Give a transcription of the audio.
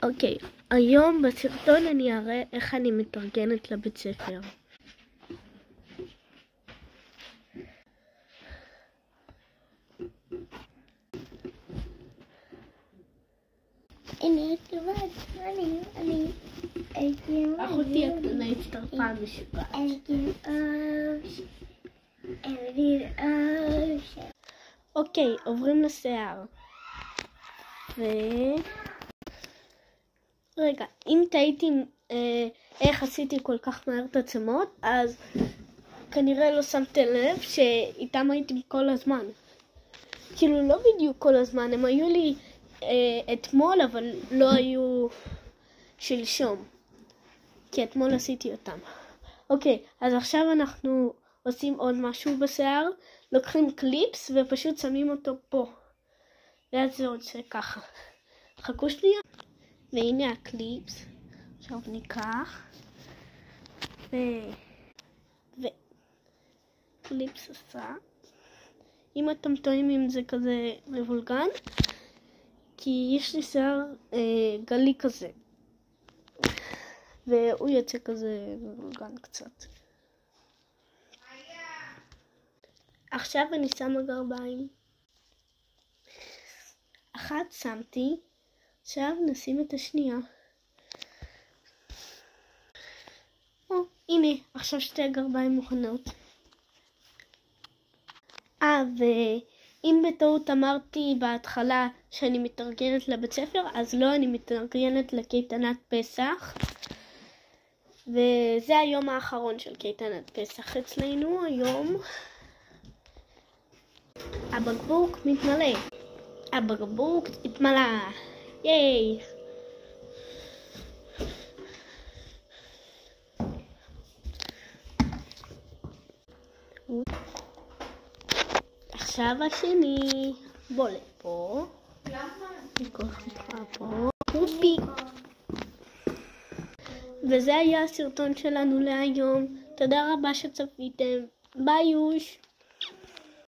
אוקיי, היום בסרטון אני אראה איך אני מתארגנת לבית ספר. אחותי הקטנה הצטרפה משוגעת. אוקיי, עוברים לשיער. רגע, אם תהיתי איך עשיתי כל כך מהר את עצמות, אז כנראה לא שמתם לב שאיתם הייתי כל הזמן. כאילו לא בדיוק כל הזמן, הם היו לי אתמול, אבל לא היו שלשום. כי אתמול עשיתי אותם. אוקיי, אז עכשיו אנחנו עושים עוד משהו בשיער. לוקחים קליפס ופשוט שמים אותו פה. ואז זה עושה ככה. חכו שנייה. והנה הקליפס. עכשיו ניקח. קליפס עשה. אם אתם טועים אם זה כזה מבולגן. כי יש לי שיער גלי כזה. והוא יוצא כזה מבולגן קצת. עכשיו אני שמה גרביים. אחת שמתי. עכשיו נשים את השנייה. הנה, עכשיו שתי הגרביים מוכנות. ואם בטעות אמרתי בהתחלה שאני מתארגנת לבית ספר, אז לא, אני מתארגנת לקייטנת פסח. וזה היום האחרון של קייטנת פסח אצלנו היום. הבקבוק מתמלא. הבקבוק התמלא. ייי! עכשיו השני. בוא לפה. ניקח אותך פה. אופי. וזה היה הסרטון שלנו להיום. תודה רבה שצפיתם. ביי יוש.